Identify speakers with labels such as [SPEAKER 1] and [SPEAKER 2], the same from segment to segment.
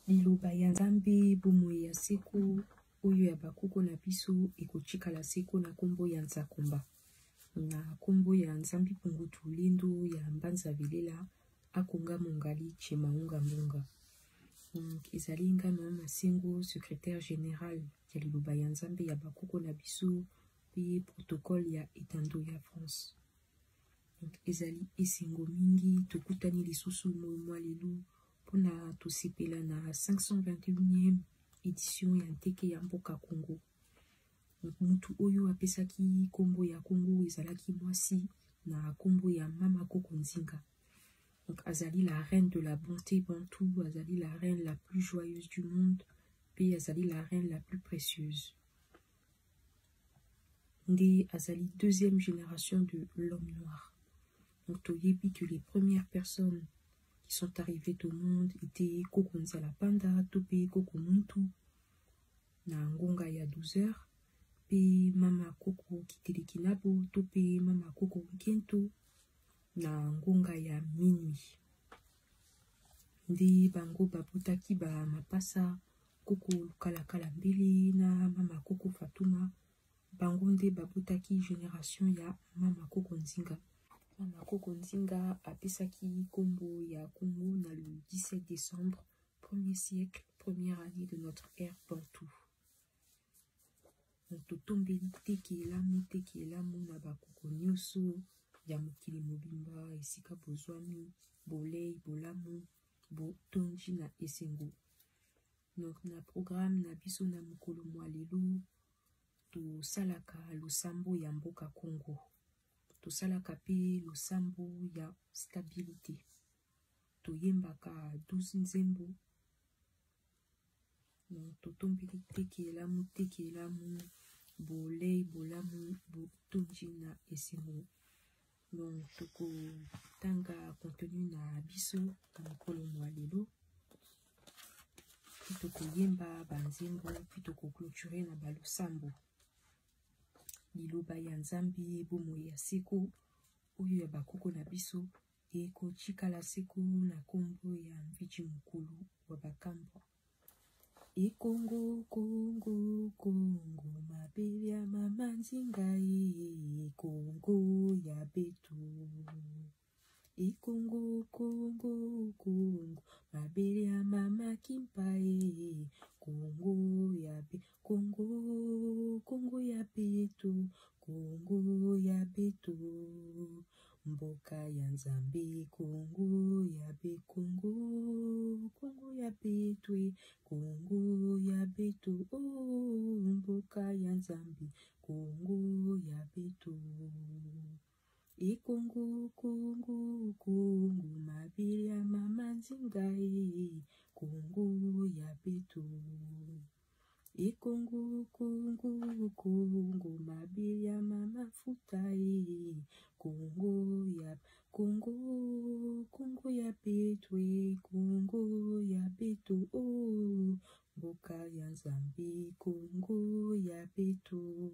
[SPEAKER 1] Liloba ya Nzambe bomoi ya seko oyo ya bakoko na biso ekotikala seko na kombo ya Nzakomba. Na kombo ya Nzambi Pungutu Lendo ya Mbanza Velela akonga mongali Chemaunga Mbunga. Ezali ngano masengo secrétaire général ya Liloba ya Nzambe ya bakoko na biso pe protocole ya Etando ya France. Ezali esengo mingi tokutani lisusu mwa lelo pona tosepela na 521e édition ya Nteke ya Mboka Congo. Mutu oyo apesaki kombo ya Congo ezalaki mwasi na kombo ya Mama Koko Nzinga. Donc azali la reine de la bonté bantou, azali la reine la plus joyeuse du monde, pe azali la reine la plus précieuse. Nde azali deuxième génération de l'homme noir. Donc toyebi que les premières personnes qui sont arrivées au monde étaient Koko Nzala Panda, Topé Koko Muntu, na ngonga ya 12 heures, pe Mama Koko Kitelekinabo, Topé Mama Koko Wikento, na ngonga ya minuit. Nde bango babutaki ba mapasa Koko Lukalakala Mbele na Mama Koko Fatuma, bango nde babutaki génération ya Mama Koko Nzinga. Mama Koko Nzinga apesaki kombo ya Congo na le 17 décembre, 1er siècle, première année de notre ère Bantou. Totombeli teke elamu na bakoko nyonso ya mokili mobimba esika bozwami bolei bolamu botonji na esengo. Donc na programme na biso na mokolo mwa lelo tosalaka losambo ya mboka Congo. Tosalaka pe losambo ya stabilité. Toyembaka 12 nzembo. Totombeli teke elamu bolei bolamu botonji na esengo. Donc toko tanga contenu na biso na mokolo mwa lelo. Puis toko yemba banzembo, puis toko clôturer na balosambo. Liloba ya Nzambi bomoi ya seko oyo ya bakoko na biso ekotikala seko na kombo ya Mviji Mukulu wa Bakambo. Kongo, Kongo, Kongo, mabele ya Mama Nzinga Kongo ya betu. Kongo, Kongo, Kongo, mabele ya Mama Kimpa Kongo ya be, Kongo, Kongo ya betu, Kongo ya betu. Mboka ya Nzambe Kongo ya be, Kongo, Kongo ya betu, Kongo ya betu, oh mboka ya Nzambe Kongo ya betu. Kongo, Kongo, Kongo, mabele ya Mama Nzinga Kongo ya betu. Kongo, Kongo, Kongo, mabele ya Mama Futa Kongo ya Kongo, Kongo ya betu, Kongo ya betu, oh mboka ya Nzambe Kongo ya betu.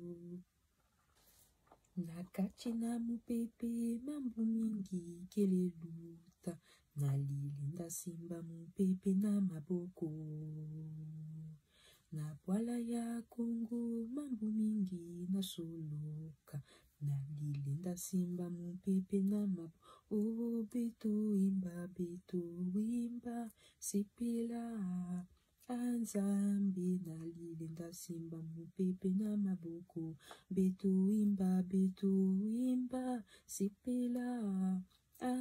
[SPEAKER 1] Nakati na mupepe mambo mingi keleluta, nalilinda simba mupepe na maboko. Na bwala ya Kongo mambo mingi nasoloka, nalilinda simba mupepe na maboko. Oh beto imba sepela Nzambe nalilinda simba mupepe na maboko. Beto imba sepela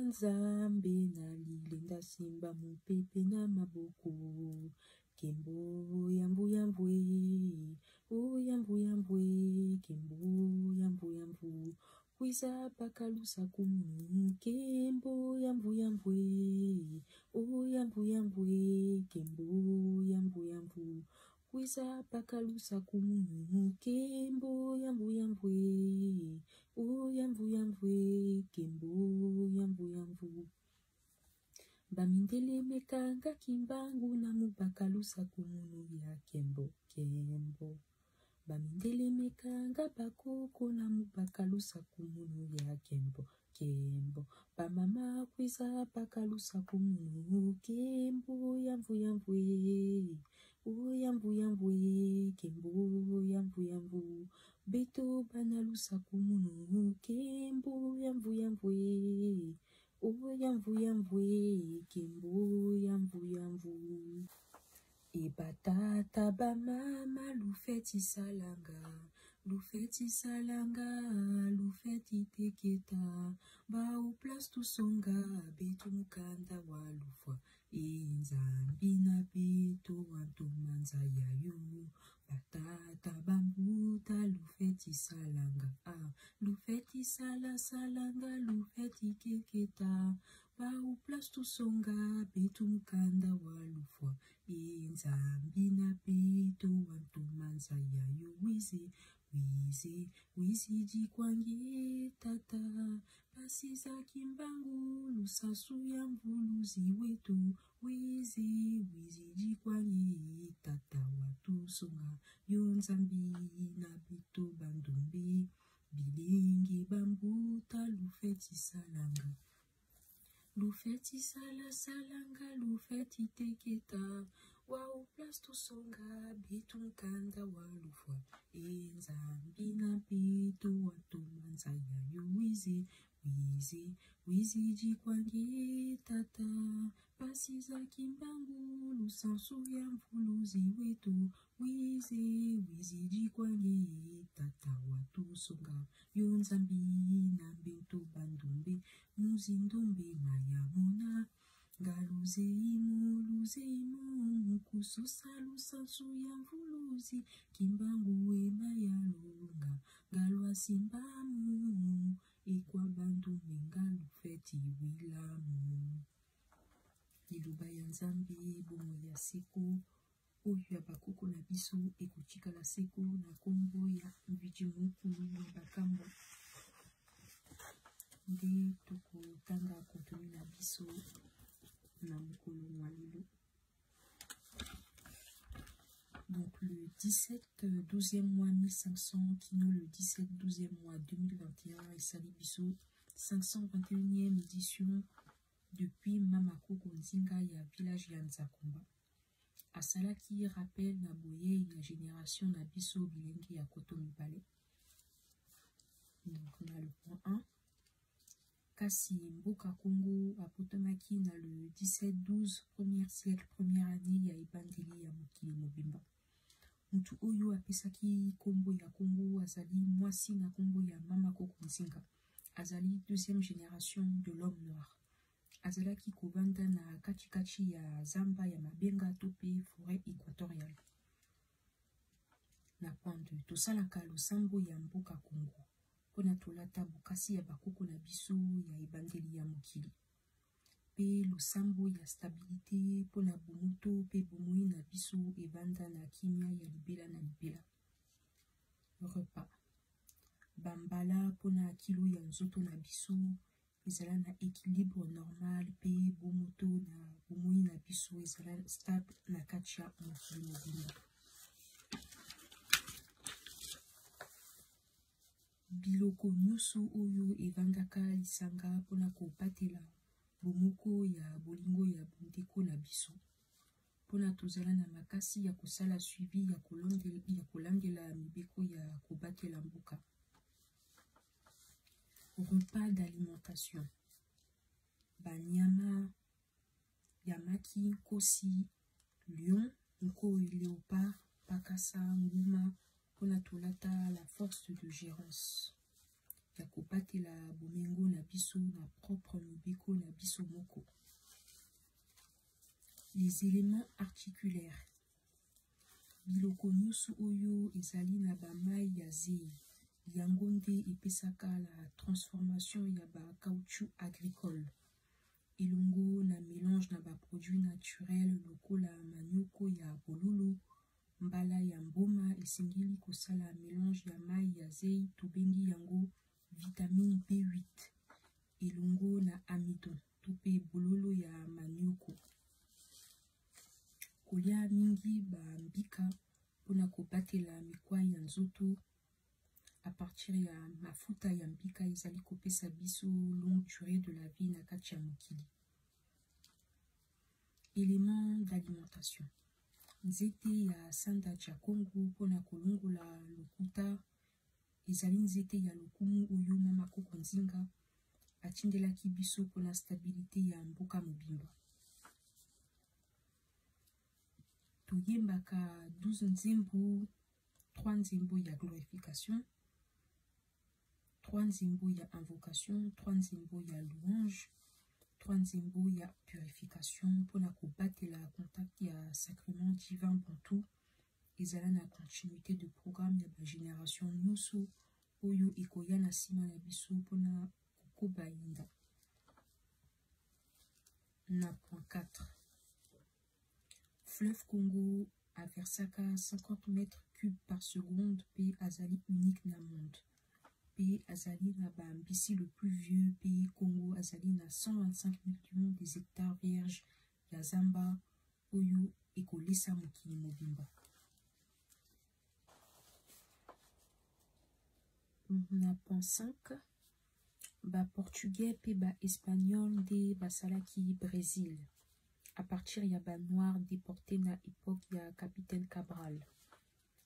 [SPEAKER 1] Nzambe nalilinda simba mupepe na maboko. Kembo yambu oh yambu kembo yambu kwiza pakalusa kumu. Kembo yambu oh yambu kembo yambu kwiza pakalusa kumu. Kembo yambu oh yambu kembo yambu. Bamindele mekanga kimbangu na mubakalusa kumunu ya kembo. Bamendelemekanga bakoko na mubakalusa kumunu ya kembo kembo. Bamama kwiza bakalusa kumunu kembo yamvu yamvu yamvu yamvu kembo yamvu yamvu. Beto banalusa kumunu kembo yamvu yamvu yamvu yamvu kembo yamvu yamvu. Ebatata bamama lufeti salanga, lufeti salanga, lufeti teketa. Ba u place tu songa, betu mukanda walufwa. Inzambi na beto wantu manza yayo. Batata bambuta lufeti salanga, lufeti salanga, lufeti keketa. Ba u place tu songa, betu mukanda walufwa. Inzambi na beto wantu manza yayo. Wizi jikwangi tata. Pasiza kimbangu lusasu ya mvuluzi wetu. Wizi jikwangi tata watu songa. Yonzambi na beto bandumbi. Bilingi bambuta lufeti salanga. Lufeti salanga, lufeti teketa. Wao place tu songa, betu mkanda walufwa. Inzambi na beto watu manza yayo. Wizi jikwangi tata. Pasiza kimbangu lusansu ya mfuluzi wetu. Wizi jikwangi tata watu songa. Yonzambi na beto bandumbi. Muzindombe mayamuna. Galuzeimu mukususa lusansu ya mfuluzi. Kimbangu emayalonga. Galwa simbamu. Ekwa bandume ngalufeti wilamu. Liluba ya nzambi bomo ya siku. Oyo ya bakuku na biso ekuchika la siku na kombo ya mbijimuku ya bakambo. Nde toko tanga kontenu na biso na mukolo mwalulu. Donc le 17 12e mois 1500 kino le 17 12e mois 2021 et sali biso 521e édition depuis Mamako Konzinga ya village ya Nzakumba. Asalaki rappel na boye ya génération na biso bilengi ya koto mibale. Donc on a le point 1. Kasi Mboka Congo apotomaki na le 17-12 premier siècle première année ya ebandeli ya mokili mobimba. Mutu oyo apesaki kombo ya Congo azali mwasi na kombo ya Mamako Konzinga. Azali deuxième génération de l'homme noir. Azalaki kobanda na kachikachi ya zamba ya mabenga tope forêt équatoriale. Na point 2 tosalaka losambo ya Mboka Congo. Pona tolata bokasi ya bakoko na biso ya ebandeli ya mokili. Pe losambo ya stabilité pona bomuto pe bomoi na biso ebanda na kimia ya libela na libela. Repas. Bambala pona kilo ya nzoto na biso ezala na équilibre normal pe bomuto na bomoi na biso ezala stable na kati ya mokili mobimba. Biloko nyusu oyo evandaka lisanga pona kopatela bomoko ya bolingo ya bondeko na biso. Pona tozala na makasi ya kosala suivi ya kolandela mibeko ya kobatela mboka. Repas d'alimentation. Banyama, yamaki, kosi, lion, nko léopard, pakasa, nguma. Pona tolata la force de gérance. Ya kobatela bomengo na biso na propre mibeko na biso moko. Les éléments articulaires. Biloko nyusu oyo ezali na bamai ya zei. Yango nde epesaka la transformation ya ba caoutchouc agricole. Elongo na mélange na ba produits naturels lokola manioko ya bololo. Mbala ya mboma esengeli kosala mélange ya mai ya zei tobengi yango vitamine B8 elongo na amidon tope bololo ya manioko. Kolia mingi ba mbika pona kobatela mikwa ya nzoto à partir ya mafuta ya mbika ezali kopesa biso longue durée de la vie na kati ya mokili. Éléments d'alimentation. Nzete ya sanda ya Congo pona kolongola lokuta ezali nzete ya lokumu oyo mama koko nzinga atindelaki biso pona stabilité ya mboka mobimba. Toyembaka 12 nzembo, 3 nzembo ya glorification, 3 nzembo ya invocation, 3 nzembo ya louange, 3 nzembo ya purification pona kobatela contact ya sacrement divin bantu ezala na continuité de programme ya ba génération nyonso oyo ekoya na nsima na biso pona kokoba yinda. Na point 4. Fleuve Congo aversaka 50 mètres cubes par seconde pe azali unique na monde. Pe azali na bambisi le plus vieux pays Congo azali na 125 millions des hectares vierges ya zamba oyo ekolesa mokili mobimba. Na point 5. Ba portugais pe ba espagnol de basalaki Brésil à partir ya ba noir déporté na époque ya capitaine Cabral.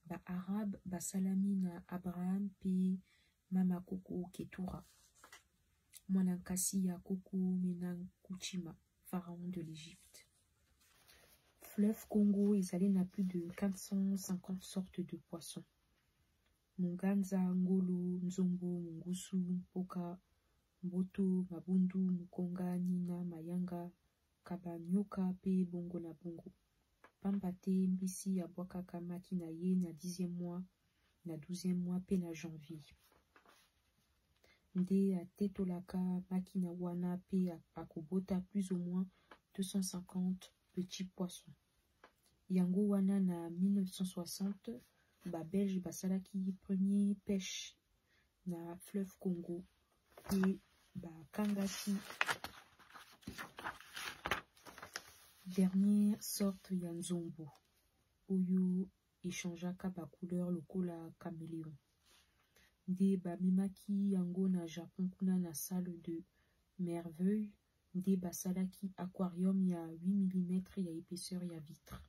[SPEAKER 1] Ba arabe basalami na Abraham pe mama koko Ketura mwana nkasi ya koko Menankuchima pharaon de l'Égypte. Fleuve Congo ezali na plus de 450 sortes de poissons. Munganza, ngolo, nzombo, mungusu, mpoka, mboto, mabundu, mukonga, nina, mayanga, kabanyoka pe bongo na bongo. Pamba te mbisi ya bwakaka maki na ye na 10e mois, na 12e mois pe na janvier. Nde atetolaka maki na wana pe akobota plus ou moins 250 petits poissons. Yango wana na 1960, ba Belge basalaki premier pêche na fleuve Congo pe ba kangaki dernière sorte ya nzombo oyo échangeaka ba couleur lokola caméléon. Nde bamemaki yango na Japon kuna na salle de merveille nde basalaki aquarium ya 8 mm ya épaisseur ya vitre.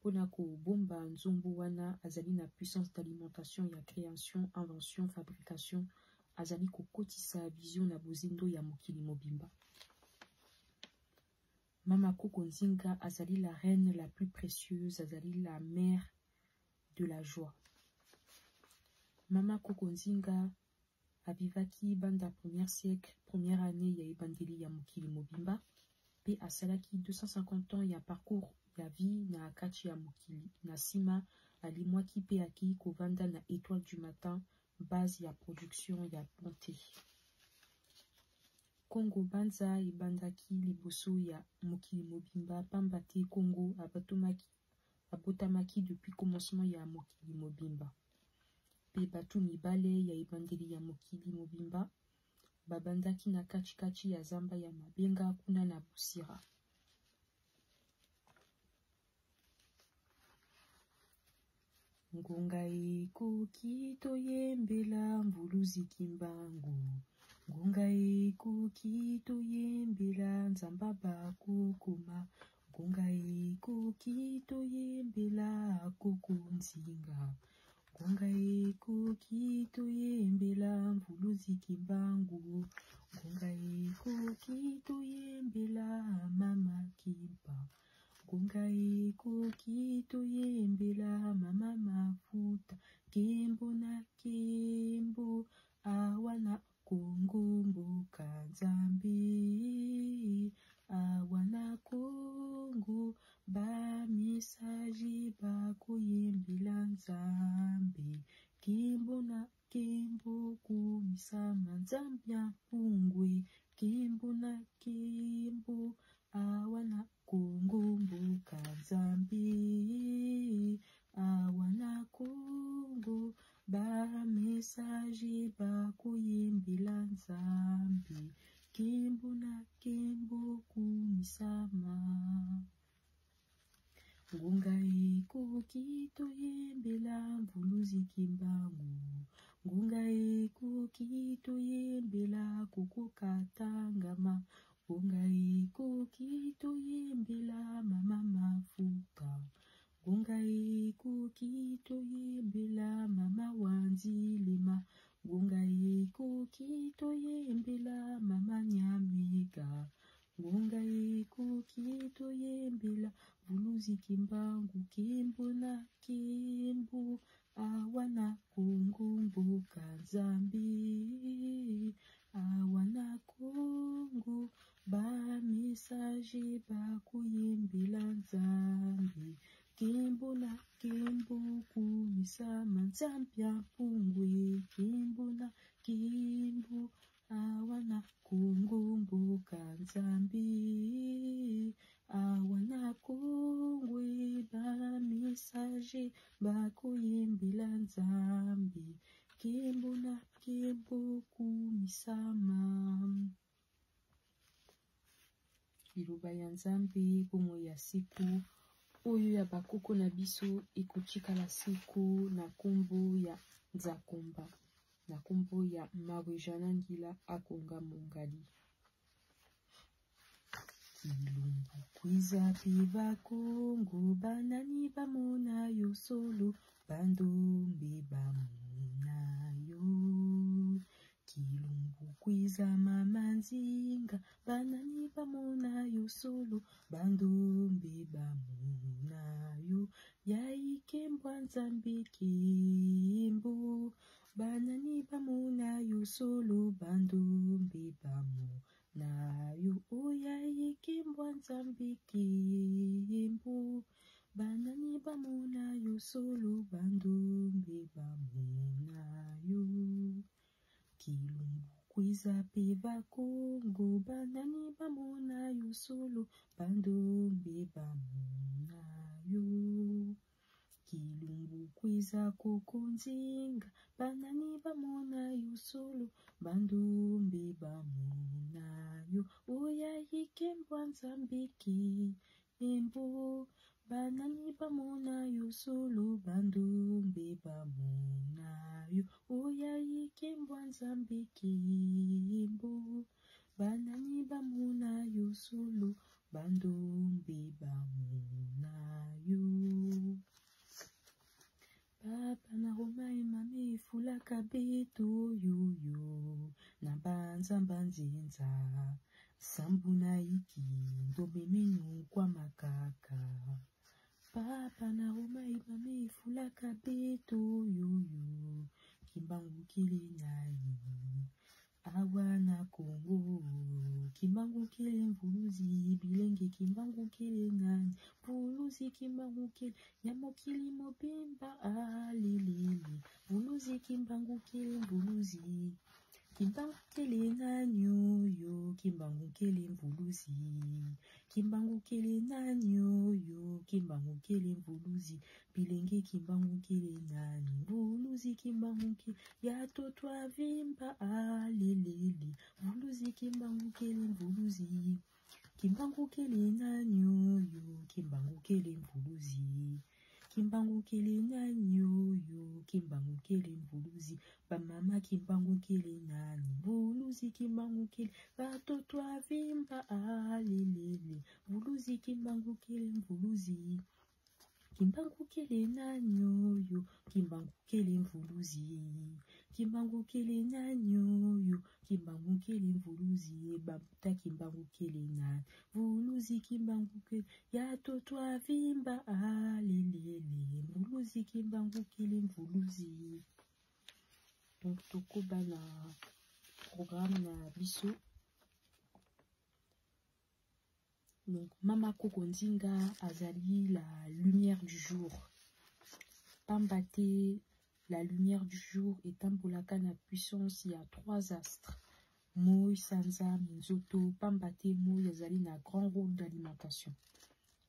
[SPEAKER 1] Pona kobomba nzombo wana azali na puissance d'alimentation ya création, invention, fabrication azali kokotisa vision na bozindo ya mokili mobimba. Mama koko nzinga azali la reine la plus précieuse, azali la mère de la joie. Mama koko nzinga abivaki banda premier siècle, première année ya ebandeli ya mokili mobimba pe asalaki 250 ans ya parcours ya vie na kati ya mokili. Na sima alimwaki pe aki kovanda na étoile du matin, base ya production ya bonté. Congo banza ebandaki liboso ya mokili mobimba pamba te Congo abotamaki depuis commencement ya mokili mobimba. Pe batu mibale ya ebandeli ya mokili mobimba babandaki na kati ya zamba ya mabenga kuna na Busira. Ngonga ekoki toyembela mbuluzi kimbangu, ngonga ekoki toyembela nzamba bakokoma, ngonga ekoki toyembela koko nzinga, ngonga ekoki toyembela mbuluzi kimbangu, ngonga ekoki toyembela mama kimpa, ngonga ekoki toyembela mama mafuta, kembo na kembo awana Kongo mboka nzambe, awana Kongo ba message bakoyembela nzambe, kembo na kembo kumisama nzambe ya pungwe, kembo na kembo awana Kongo mboka nzambe, awana Kongo ba message bakoyembela nzambe, kembo na kembo kumisama. Ngonga kuki toyembela mbuluzi kimbangu. Ngunga kuki toyembela kukukatangama. Ngunga kuki toyembela mama mafuka. Ngunga kuki toyembela mama wanzilima. Ngunga kuki toyembela mama nyamika. Ngunga kuki toyembela mbuluzi kimbangu. Kimbu na kimbu awana kungumbu kanzambi. Awana kungu ba misaji ba kuyembela nzambi. Kimbu na kimbu kumisa manzampia pungwe. Kimbu na kimbu awana kungumbu kanzambi. Awana kungwe ba misaji ba kuyembela nzambi. Kimbu na kimbu kumisama. Liloba ya nzambe bomo ya siku oyo ya bakoko na biso ekutikala siku na kombo ya Nzakomba na kombo ya Marie-Jeanne Ngila Akonga Mongali. Kilumbu kwiza piva Kongo banani bamona yo solo bandombe bamona yo. Kilumbu kwiza mama nzinga banani bamona yo solo bandombe bamona yo. Yaikembwa nzambe kimbu banani bamona yo solo bandombe bamona yo. Oyaikembwa nzambe kimbu banani bamona yo solo bandombe bamona yo. Kilumbu kwiza piva Kongo banani bamona yo solo bandombe bamona yo. Kilumbu kwiza koko nzinga banani bamona yo solo bandombe bamona yo. Oya ikembwa nzambe kimbu banani bamona yo solo bandombe bamona yo. Oya ikembwa nzambe kimbu banani bamona yo solo bandombe bamona yo. Papa na Roma emami efulaka beto yoyo na banzamba nzinza sambu na iki ndombe minu kwa makaka. Papa na Roma emami efulaka beto yoyo kimbangu kili nani awa na Kongo. Kimbangu kili mbuluzi bilenge kimbangu kili nani mbuluzi kimbangu kili nyamo kili mobimba alilili mbuluzi kimbangu kili mbuluzi. Kimbangu kili nani yoyo kimbangu kili mbuluzi. Kimbangu kili nani yoyo kimbangu kili mbuluzi bilenge kimbangu kili nani mbuluzi. Kimbangu kili ya totwa vimba alilili mbuluzi kimbangu kili mbuluzi. Kimbangu kili nani yoyo kimbangu kili mbuluzi. Kimbangu kili nani yoyo kimbangu kili mbuluzi. Bamama kimbangu kili nani mbuluzi. Kimbangu kili batotwa vimba alilili mbuluzi kimbangu kili mbuluzi. Kimbangu kili nani yoyo kimbangu kili mbuluzi. Kimbangu kili nani yoyo kimbangu kili mbuluzi. Babuta kimbangu kili nani mbuluzi. Kimbangu kili ya totwa vimba alilili mbuluzi kimbangu kili mbuluzi. Donc tokoba na programme na biso. Donc Mama Koko Nzinga azali la lumière du jour. Pambate, la lumière du jour est tambolaka na puissance, il y a 3 astres. Moi, Sanza, Minzoto, Pambate, Moi, azali na grand rôle d'alimentation.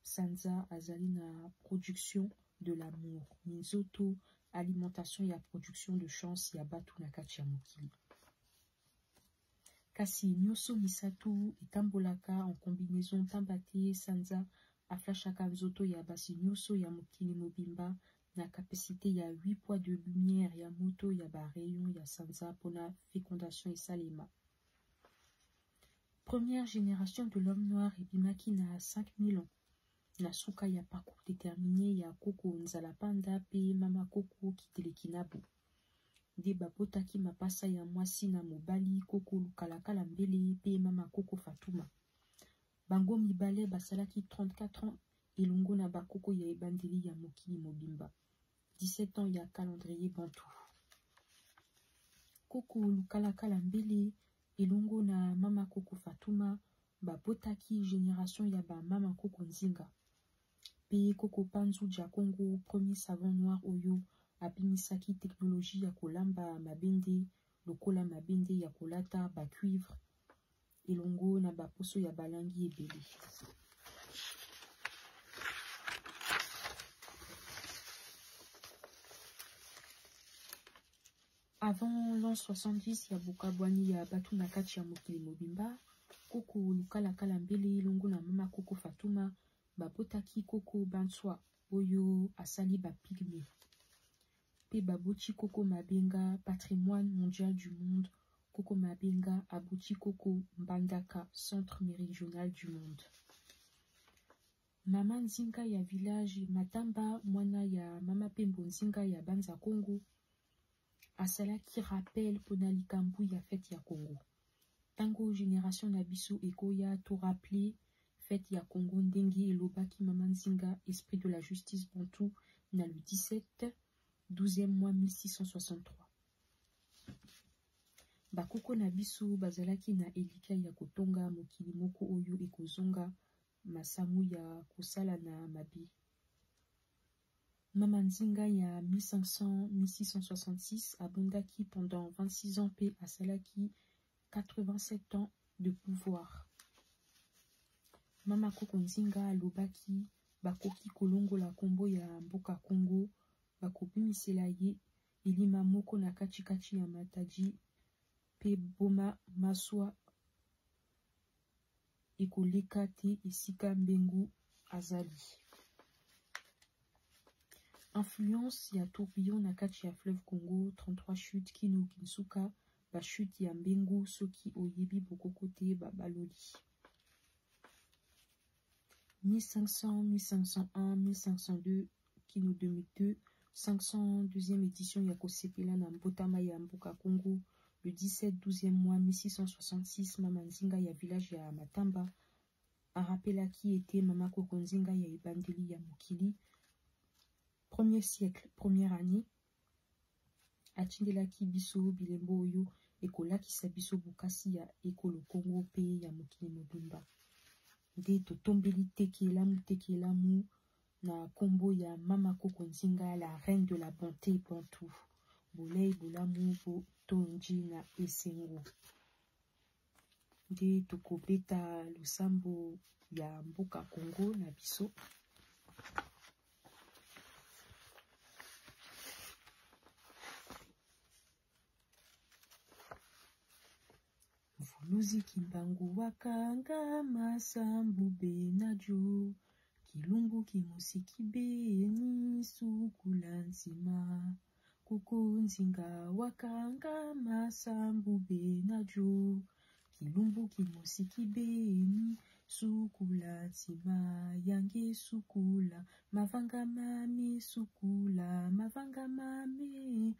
[SPEAKER 1] Sanza, azali na production de l'amour. Minzoto, alimentation, il y a production de chance, il y a batu na kati ya mokili. Kasi nyoso misatu itambolaka en combinaison Pambate, Sanza, aflashaka nzoto ya basi nyonso ya mokili mobimba na capacité ya 8 poids de lumière ya moto ya ba rayon ya sanza pona fécondation esalema. Première génération de l'homme noir ebimaki na 5000 ans na suka ya parcours déterminé ya koko nzalapanda pe mama koko kiteleki nabo. Nde babotaki mapasa ya mwasi na mobali koko lukalakala mbele pe mama koko Fatuma. Bango mibale basalaki 34 ans elongo na bakoko ya ebandeli ya mokili mobimba. 17 ans ya calendrier bantu. Koko lukalakala mbele elongo na mama koko Fatuma babotaki génération ya ba mama koko nzinga. Pe koko Panzu ja Congo, premier savant noir oyo abimisaki technologie ya kolamba mabende lokola mabende ya kolata ba cuivre elongo na baposo ya balangi ebele. Avant l'an 70 ya bokabwani ya batu na kati ya mokili mobimba, koko lukalakala mbele elongo na mama koko Fatuma babotaki koko Banswa oyo asali ba pygmée. Pe baboti koko mabenga patrimoine mondial du monde, koko mabenga aboti koko Mbandaka, centre méridional du monde. Mama nzinga ya village Matamba mwana ya mama Pembo nzinga ya Banza Congo asalaki rappel pona likambu ya fête ya Congo. Tango génération na biso ekoya to rappeler fête ya Congo ndenge elobaki mama nzinga esprit de la justice bantou na le 17 12e mois 1663. Bakoko na biso bazalaki na elika ya kotonga mokili moko oyo ekozonga masamu ya kosala na mabi. Mama nzinga ya 1500-1666 abondaki pendant 26 ans pe asalaki 87 ans de pouvoir. Mama koko nzinga alobaki bakoki kolongola kombo ya mboka Congo bakobimisela ye elima moko na kati ya Matadi pe boma maswa ekoleka te esika mbengu azali. Influence ya tourbillon na kati ya fleuve Congo, 33 chutes kino kinsuka ba chute ya mbengu soki oyebi bokoko te babaloli. 1500, 1501, 1502 kino 2002, 502e édition ya kosepela na mbotama ya mboka Congo, le 17 12e mois 1666 mama nzinga ya village ya Matamba arapelaki ete mama koko nzinga ya ebandeli ya mokili. Premier siècle, première année, atindelaki biso bilembo oyo ekolakisa biso bokasi ya ekolo Congo pe ya mokili mobimba. Nde totombeli tekelamu na kombo ya mama koko nzinga la reine de la bonté bantou. Bolei bolamu botonji na esengo. Nde tokobeta lusambo ya mboka Congo na biso. Mfuluzi kimbangu wakanga masambu benajo, kilungu kimusiki beni sukula nzima. Koko nzinga wakanga masambu benajo, kilumbu kimusiki beni sukula nzima. Yange sukula mavanga mame sukula mavanga mame.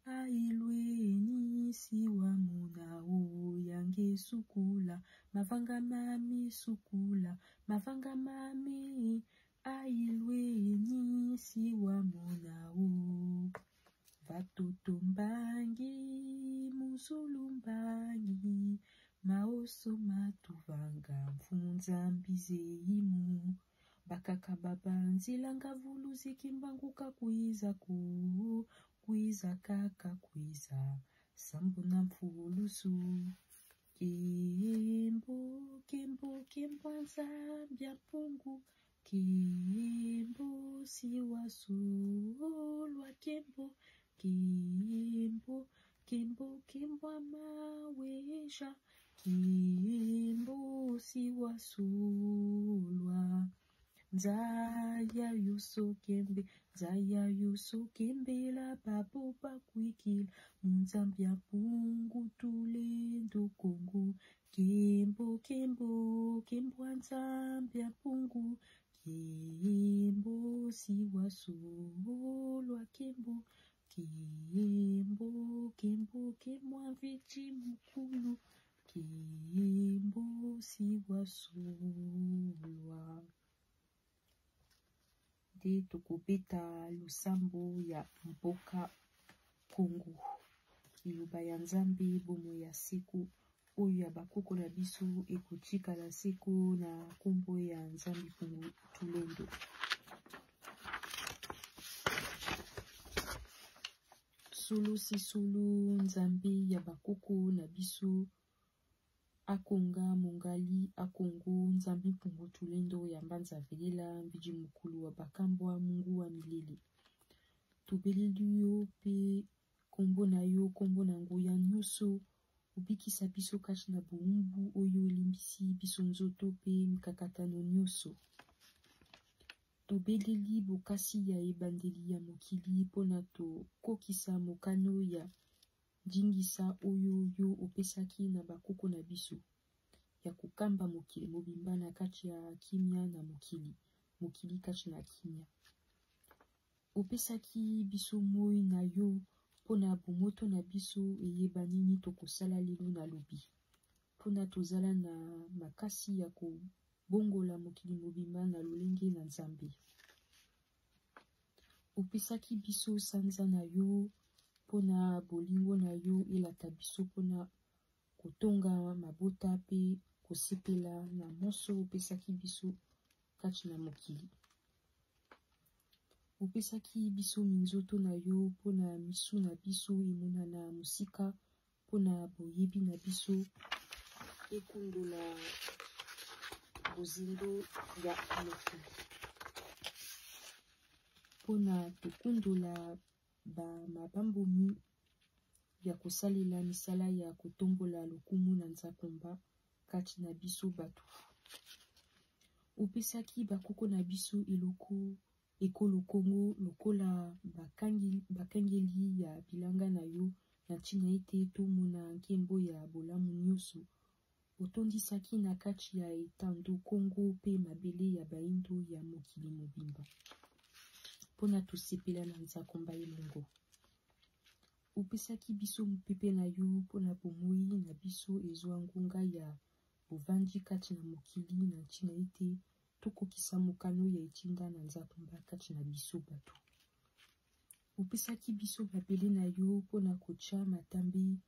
[SPEAKER 1] Ailweni siwa munao yange sukula mavanga mami sukula mavanga mami. Ailweni siwa munao vatoto mbangi muzulu mbangi maoso matuvanga mfunza mbizeimu. Bakaka baba nzilanga vulu zikimbanguka kuiza ku kuiza kaka kuiza sambo na mfulusu. Kembo kembo kembo nzambia pungu kembo siwa solwa kembo kembo kembo kembo amaweja kembo siwa solwa. Nzaya yuso kembe, nzaya yuso kembe la papo pakwikila. Munzambia pungu tulendo Kongo. Kembo, kembo, kembo nzambia pungu. Kembo siwa solwa kembo. Kembo, kembo, kembo viti mukulu. Kembo siwa solwa. De tokobeta lusambo ya mboka Kongo. Liloba ya Nzambe bomo ya siku oyo ya bakoko na biso ekotika la siku na kombo ya Nzambe Pungu Tulendo. Solo si solo Nzambe ya bakoko na biso akonga mongali akongo Nzambe Pungu Tulendo ya mbanza velela mbiji mukulu wa bakambwa Mungu wa milele. Tobeleli yo pe kombo na yo kombo na nguya nyuso ubikisa biso kashi na buumbu oyo elimbisi biso nzoto pe mikakatano nyuso. Tobeleli bokasi ya ebandeli ya mokili pona to kokisa mokano ya jingisa oyo yo opesaki na bakoko na biso ya kokamba mokili mobimba na kati ya kimia na mokili kati na kimia. Opesaki biso moi na yo pona bomoto na biso eyeba nini tokosala lelo na lobi. Pona tozala na makasi ya kobongola mokili mobimba na lolenge na Nzambe. Opesaki biso sanza na yo pona bolingo na yo elata biso pona kotonga mabota pe kosepela na moso opesaki biso kati na mokili. Opesaki biso minzoto na yo pona misu na biso emona na musika pona boyebi na biso ekundola bozindo ya moto. Pona tokundola mabambomi ya kosalela misala ya kotombola lokumu na nzakomba kati na biso batu. Opesaki bakoko na biso ekolo Kongo lokola bakangeli ya bilanga na yo na ntina ete tomona nkembo ya bolamu nyuso. Otondisaki na kati ya etando Kongo pe mabele ya baindo ya mokili mobimba. Pona tosepela na nzakomba elongo. Opesaki biso mopepe na yo pona bomoi na biso ezwa ngonga ya bovandi kati na mokili na ntina ete tokokisa mokano ya etinda na nzakomba kati na biso batu. Opesaki biso mabele na yo pona kotia matambe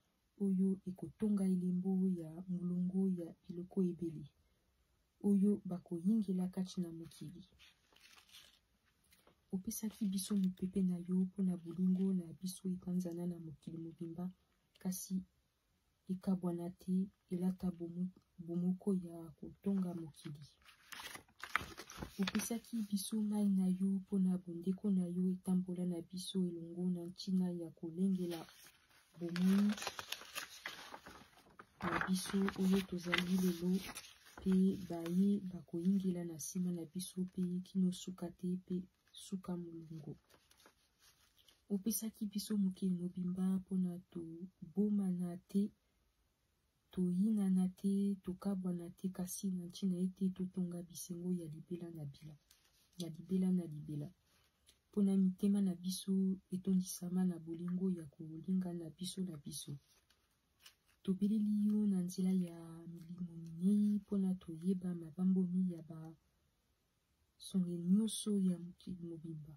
[SPEAKER 1] oyo ekotonga elembo ya mulongo ya biloko ebele oyo bakoyingela kati na mokili. Opesaki biso mopepe na yo pona bolingo na biso epanzana na mokili mobimba kasi ekabwana te elata bomoko ya kotonga mokili. Opesaki biso mai na yo pona bondeko na yo etambola na biso elongo na ntina ya kolengela bomoi na biso oyo tozali lelo pe baye bakoyingela na nsima na biso pe kino suka te pe suka molongo. Opesaki biso mokili mobimba pona tobomana te toyinana te tokabwana te kasi na ntina ete totonga bisengo ya libela na libela. Pona mitema na biso etondisama na bolingo ya kolinga na biso. Tobeleli yo na nzela ya milimo minei pona toyeba mabambomi ya songe nyonso ya mokili mobimba.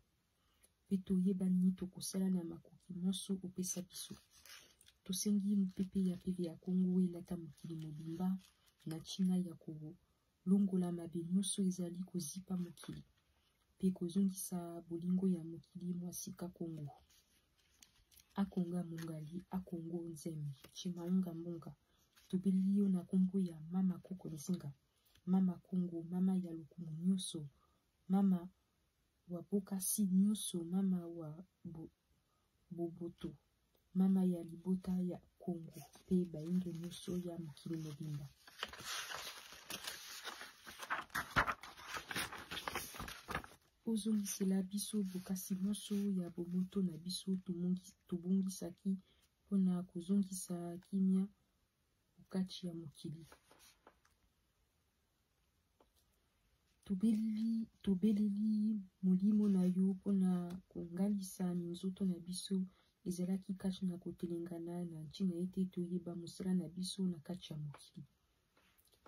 [SPEAKER 1] Pe toyeba nini tokosala na makoki nyonso opesa biso. Tosengi mopepe ya peve ya Kongo elata mokili mobimba na ntina ya kolongola mabe nyonso ezali kozipa mokili pe kozongisa bolingo ya mokili mwasika Kongo. Akonga mongali, akongo nzemi, chimaunga mbonga. Tobeleli yo na kombo ya mama koko nzinga, mama Kongo, mama ya lokumu nyonso, mama wa bokasi nyonso, mama wa boboto, mama ya libota ya Kongo pe baindo nyonso ya mokili mobimba. ozongisela biso bokasi nyonso ya bomoto na biso tobongisaki mpona kozongisa kimia bokati ya mokili. Tobeleli molimo na yo mpona kongalisa minzoto na biso ezalaki kati na kotelengana na ntina ete toyeba mosala na biso na kati ya mokili.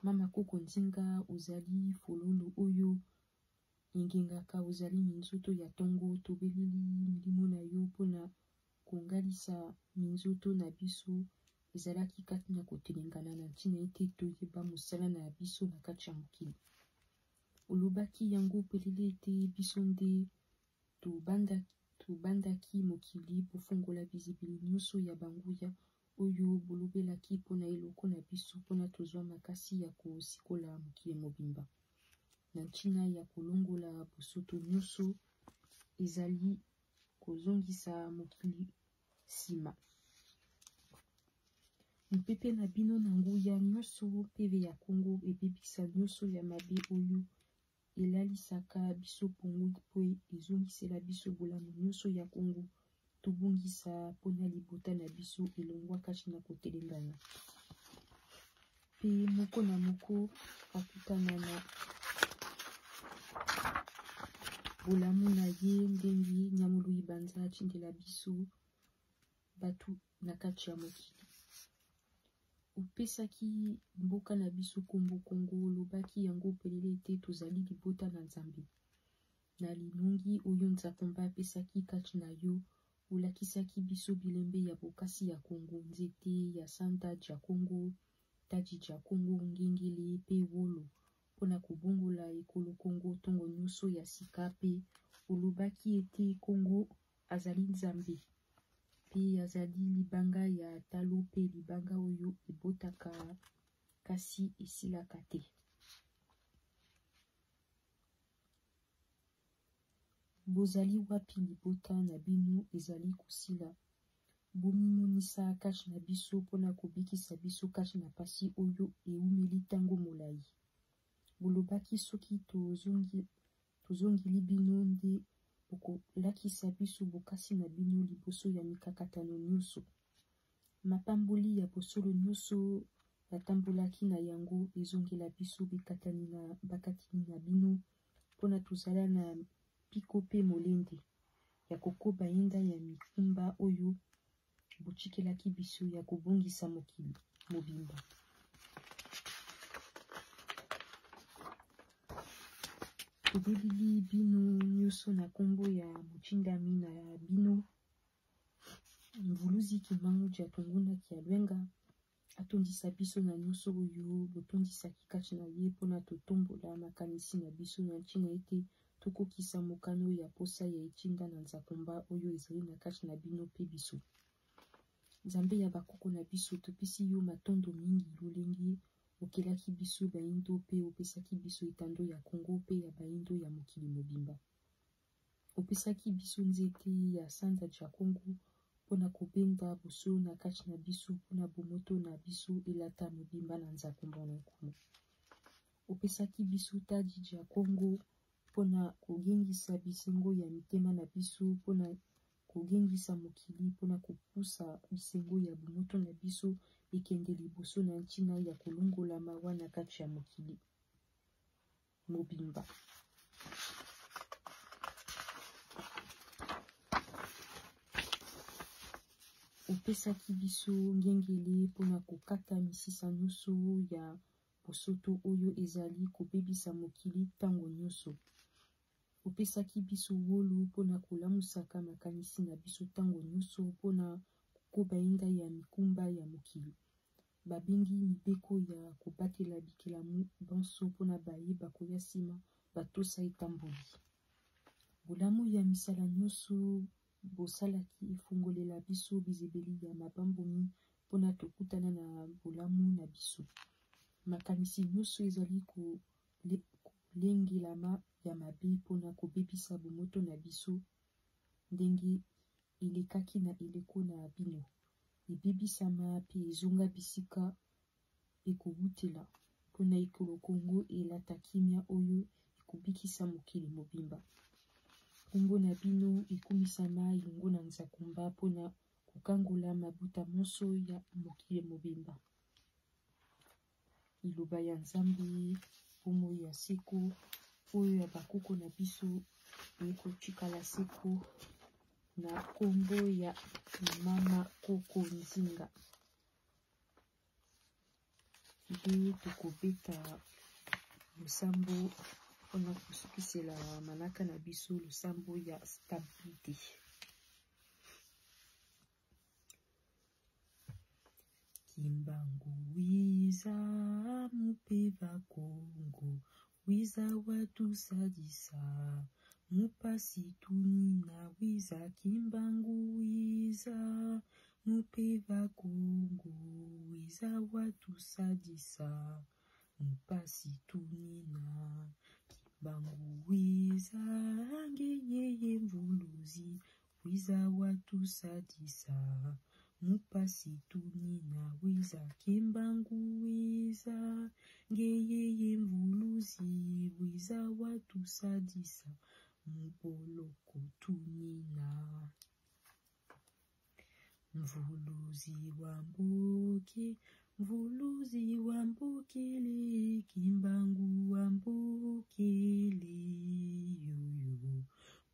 [SPEAKER 1] Mama koko nzinga ozali fololo oyo engengaka ozali minzoto ya tongo. Tobeleli milimo na yo mpona kongalisa minzoto na biso ezalaki kati na kotelengana na ntina ete toyeba mosala na biso na kati ya mokili. Olobaki yango pelele ete biso nde tobandaki mokili pofongola bizibeli nyonso ya banguya oyo bolobelaki mpona eloko na biso mpona tozwa makasi ya kosikola mokili mobimba. Na ntina ya kolongola bosoto nyonso ezali kozongisa mokili nsima. Mopepe na bino na nguya nyonso peve ya Kongo ebebisa nyonso ya mabe oyo elalisaka biso pongu mpe ezongisela biso bolamu nyonso ya Kongo tobongisa mpona libota na biso elongwa kati na kotelengana. Mpe moko na moko akutana na bolamu na ye ndenge nyamulu ibanza atindela biso batu na kati ya mokili. Opesaki mboka na biso kombo Kongo, olobaki yango pelele ete tozali libota na Nzambe. Na linongi oyo Nzakomba apesaki kati na yo, olakisaki biso bilembe ya bokasi ya Kongo, nzete ya sanda ja Kongo, taji ja Kongo, ngengele pe wolo mpona kobongola ekolo Kongo ntongo nyonso ya sika. Pe olobaki ete Kongo azali Nzambe pe azali libanga ya talo pe libanga oyo ebotaka kasi esilaka te. Bozali wapi libota na bino ezali kosila? Bomimonisa kati na biso mpona kobikisa biso kati na pasi oyo eumeli ntango molai. Bolobaki soki tozongili bino nde bokolakisa biso bokasi na bino liboso ya mikakatano nyonso. Mapamboli ya bosolo nyonso batambolaki na yango ezongela biso bakatini na bino mpona tozala na piko pe molende ya kokoba yenda ya mikumba oyo botikelaki biso ya kobongisa mokili mobimba. Tobeleli bino nyonso na kombo ya motindami na bino mvuluzi Kimbangu ja Tongundaki ya Lwenga atondisa biso na nyonso oyo botondisaki kati na ye mpona totombola makanisi na biso na ntina ete tokokisa mokano ya posa ya etinda na Nzakomba oyo ezali na kati na bino pe biso. Nzambe ya bakoko na biso topesi yo matondo mingi lolenge okelaki biso baindo pe opesaki biso etando ya Kongo pe ya baindo ya mokili mobimba. Opesaki biso nzete ya sanda ja Kongo mpona kobenda bosolo na kati na biso mpona bomoto na biso elata mobimba na Nzakomba na nkumu. Opesaki biso taji ja Kongo mpona kogengisa bisengo ya mitema na biso mpona kogengisa mokili mpona kopusa bisengo ya bomoto na biso ekende liboso na ntina ya kolongola mawa na kati ya mokili mobimba. Opesaki biso ngengele mpona kokata misisa nyonso ya bosoto oyo ezali kobebisa mokili ntango nyonso. Opesaki biso wolo mpona kolamusaka makanisi na biso ntango nyonso mpona kokoba yenda ya mikumba ya mokili. Babengi mibeko ya kobatela bikelamu banso mpona bayeba koya nsima batosa etamboli. Bolamu ya misala nyonso bosalaki efongolela biso bizebeli ya mabambomi mpona tokutana na bolamu na biso. Makanisi nyonso ezali kolengelama ya mabe mpona kobebisa bomoto na biso ndenge elekaki na eleko na bino. Ebebisama pe ezonga bisika ekobutela mpona ekolo Kongo elata kimia oyo ekobikisa mokili mobimba. Kombo na bino ekumisama elongo na Nzakumba mpona kokangola mabuta monso ya mokili mobimba. Liloba ya Nzambe bomoi ya siku oyo ya bakoko na biso ekotikala siku na kombo ya mama Koko Nzinga. Nde tokobeta losambo mpona kosukisela manaka na biso losambo ya stabilité. Kimbangu wiza mupeva Kongo, wiza watu sadisa mupasi tunina wiza. Kimbangu wiza mupeva Kongo, wiza watu sadisa mupasi tunina. Kimbangu wiza ngeyeye mvuluzi, wiza watu sadisa mupasi tunina wiza. Kimbangu wiza ngeyeye mvuluzi, wiza watu sadisa mupoloko tunina. Mvuluzi wa mboke, mvuluzi wa mbokele, Kimbangu wa mbokele yoyo,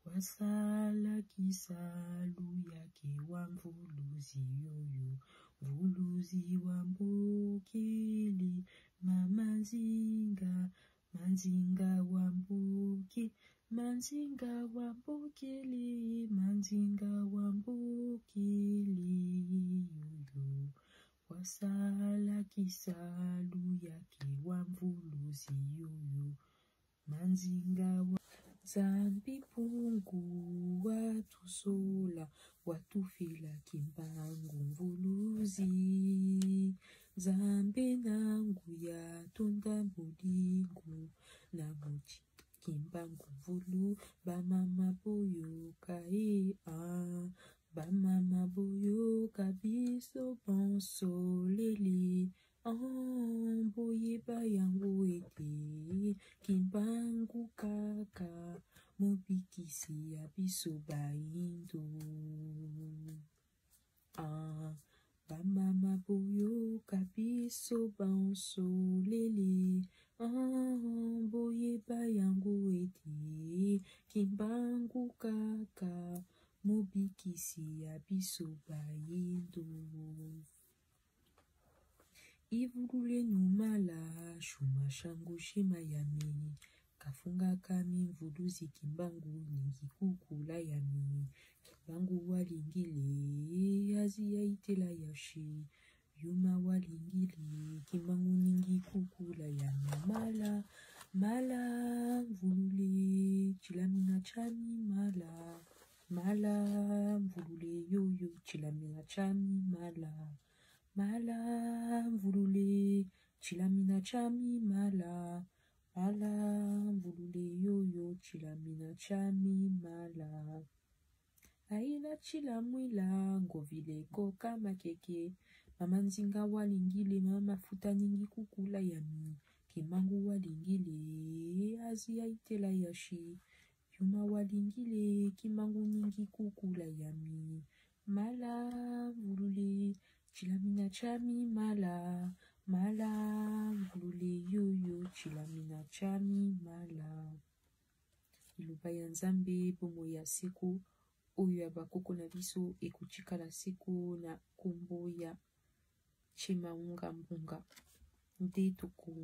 [SPEAKER 1] wasala kisalu yake wa mvuluzi yoyo. Mvuluzi wa mbokele, mama Nzinga, manzinga wa mboke, manzinga wa mbokele, manzinga wa mbokele yoyo, wasala kisalu yake wa mvuluzi yoyo. Manzinga wa Nzambi pungu watusola, watufila Kimbangu mvuluzi. Nzambe nangu ya tonda molingo na mochi Kimbangu mvulu. Bamama boyoka bamama boyoka biso bonsolele, boyeba yango ete Kimbangu kaka mobikisi ya biso baindo. Bamama boyoka biso bonsolele, boyeba yango ete Kimbangu kaka mobikisi ya biso baindo. Ivulule numala shuma shango shema yami, kafunga kami mvuluzi Kimbangu ningi kukula yami. Kimbangu walingile azi ya itela yashi, yuma walingile Kimbangu ningi kukula yami. Mala mala mvulule chilamina chami mala, mala mvulule yoyo chilamina chami mala, mala mvulule chilamina chami mala, mala mvulule yoyo chilamina chami mala. Aina chilamwila ngovile koka makeke, mama Nzinga walingile mama futa ningi kukula yami. Kimbangu walingile azi ya itela yashi, yuma walingile Kimbangu ningi kukula yami. Mala mvulule chilamina chami mala, mala mvulule yoyo chilamina chami mala. Liloba ya Nzambe bomoi ya siku oyo ya bakoko na biso ekotikala siku na kombo ya Chimaunga Mbunga. Nde toko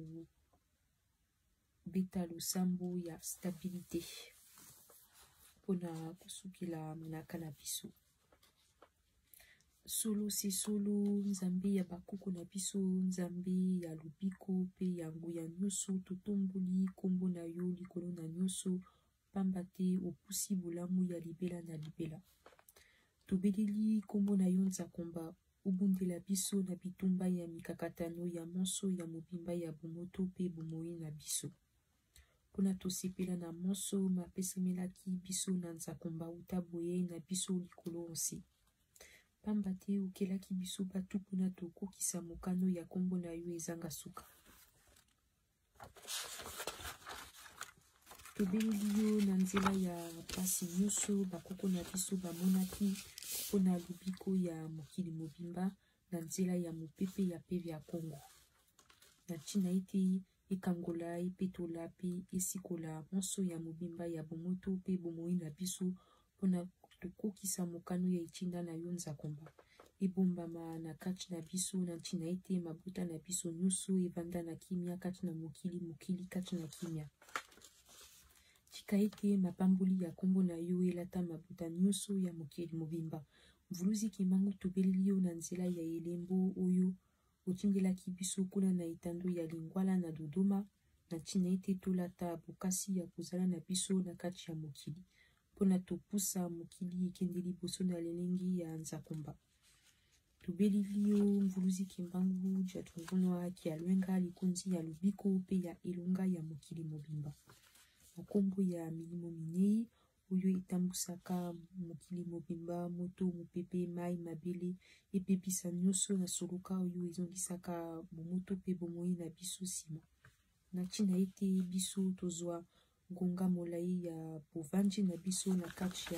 [SPEAKER 1] beta losambo ya stabilité mpona kosukila manaka na biso. Solo si solo Nzambe ya bakoko na biso, Nzambe ya lobiko pe ya nguya nyonso, totomboli kombo na yo likolo na nyonso, pamba te opusi bolamu ya libela na libela. Tobeleli kombo na yo Nzakumba, obundela biso na bitumba ya mikakatano ya monso ya mobimba ya bomoto pe bomoi na biso. Mpona tosepela na monso mapesemelaki biso na Nzakumba uta boye na biso likolo onse. Pamba te okelaki biso batu mpona tokokisa mokano ya kombo na yo ezanga suka. tobeleli na nzela ya pasi nyonso bakoko na biso bamonaki mpona lobiko ya mokili mobimba na nzela ya mopepe ya peve ya Congo. Na ntina ete ekangola epetola mpe esikola nyonso ya mobimba ya bomoto mpe bomoi na biso mpona tokokisa mokano ya etinda na yo Nzakomba. Ebombama na kati na biso na ntina ete mabota na biso nyonso evanda na kimia kati na mokili kati na kimia. Tika ete mapamboli ya kombo na yo elata mabota nyonso ya mokili mobimba. Mvuluzi kimbangu tobeleli yo na nzela ya elembo oyo otindelaki biso kuna na etando ya Lingwala na Dodoma na ntina ete tolata bokasi ya kozala na biso na kati ya mokili mpona topusa mokili ekende liboso na lelengi ya Nzakomba. Tobeleli yo mvuluzi kimbangu ja tungunwa ki alwenga likonzi ya lubiko mpe ya elonga ya mokili mobimba. Makombo ya milimo minei oyo etambusaka mokili mobimba, moto, mopepe, mai, mabele, epepisa nyonso na soloka oyo ezongisaka bomoto mpe bomoi na biso nsima. Na ntina ete biso tozwa ngonga molai ya bovandi na biso na kati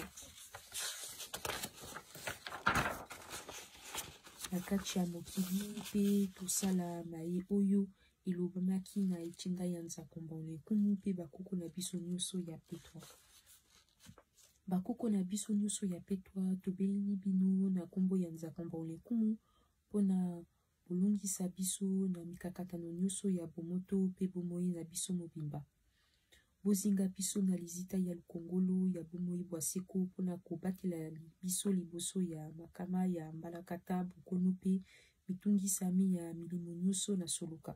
[SPEAKER 1] ya mokili mpe tosala maye oyo elobamaki na etinda ya Nzakomba olekumu mpe bakoko na biso nyonso ya petwa. Bakoko na biso nyonso ya petwa tobeleli bino na kombo ya Nzakomba olekumu mpona bolongisa biso na mikakatano nyonso ya bomoto mpe bomoi na biso mobimba. Bozinga biso na lizita ya lukongolo ya bomoi bwa seko mpona kobatela biso liboso ya makama ya mbalakata bokono mpe mitungisami ya milimo nyonso na soloka.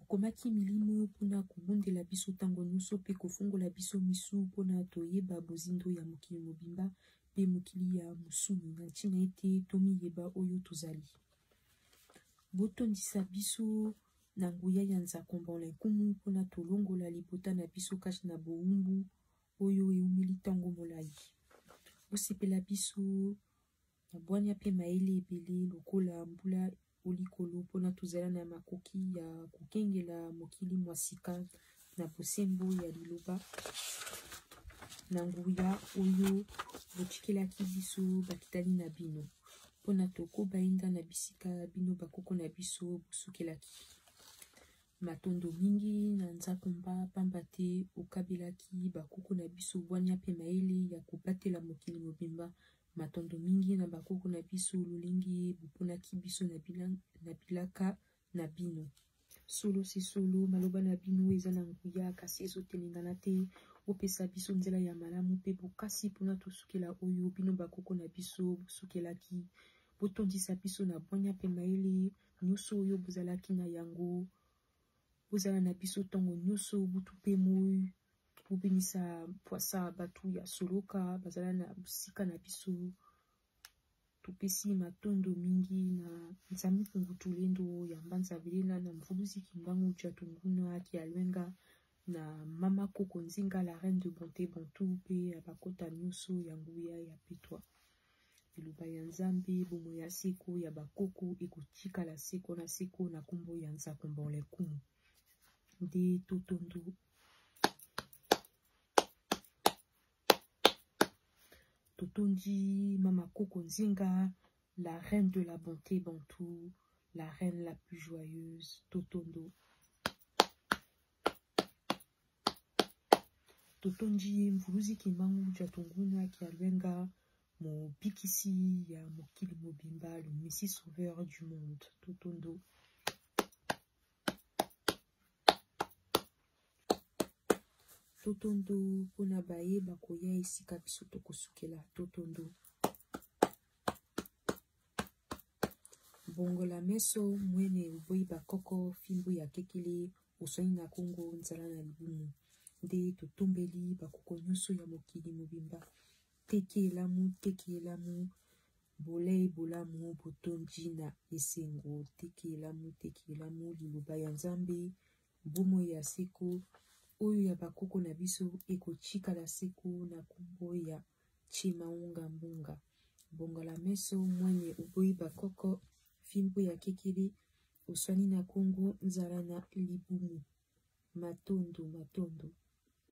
[SPEAKER 1] Okomaki milimo mpona kobundela biso ntango nyonso mpe kofungola biso misu mpona toyeba bozindo ya mokili mobimba mpe mokili ya mosuni na ntina ete tomiyeba oyo tozali. Botondisa biso na nguya ya Nzakomba olekumu mpona tolongola libota na biso kati na bowumbu oyo eumeli ntango molai. Bosepela biso na bwania mpe maele ebele lokola mbula olikolo mpona tozala na makoki ya kokengela mokili mwa sika na bosembo ya liloba na nguya oyo botikelaki biso bakitani na bino mpona tokobainda na bisika bino bakoko na biso bosukelaki. Matondo mingi na Nzakomba pamba te okabelaki bakoko na biso bwania mpe maele ya kobatela mokili mobimba. Matondo mingi na bakoko na biso lolingi boponaki biso na bilaka na bino. Solo se solo maloba na bino eza na nguya kasi ezotelengana te. Opesa biso nzela ya malamu mpe bokasi mpona tosukela oyo bino bakoko na biso bosukelaki. Botondisa biso na bwania mpe maele nyonso oyo bozalaki na yango. Bozala na biso ntango nyonso butu mpe moi. Bobimisa poasa batu ya soloka bazala na bisika na biso. Topesi matondo mingi na Nzambi Pungutu lendo ya mbanza vilela na mvuluzi kimbangu ja tunguna ki alwenga na mama koko nzinga la reine de bonté bantu mpe abakota nyonso ya nguya ya petwa. Liloba ya Nzambe bomo ya seko ya bakoko ekotikala seko na seko na kombo ya Nzakomba olekumu. Nde totondo. Totondi mama koko nzinga, la reine de la bonté bantou, la reine la plus joyeuse, totondo. Totondi mvuluzi kimbangu ja tunguna ki alwenga mo bikisi ya mokili mobimba, le messie sauveur du monde, totondo. Totondo mpona baye bakoya esika biso tokosukela totondo. Bongola meso mwene uboyi bakoko fimbu ya kekele osoni na Kongo nzala na libumu. Nde totombeli bakoko nyonso ya mokili mobimba. Teke elamu bolei bolamu botonji na esengo. Teke elamu liloba ya Nzambe bomo ya seko oyo ya bakoko na biso ekotikala seko na kombo ya Chimaunga Mbunga. Bongola meso mwene uboyi bakoko fimbu ya kekele oswani na Kongo nzala na libumu. Matondo.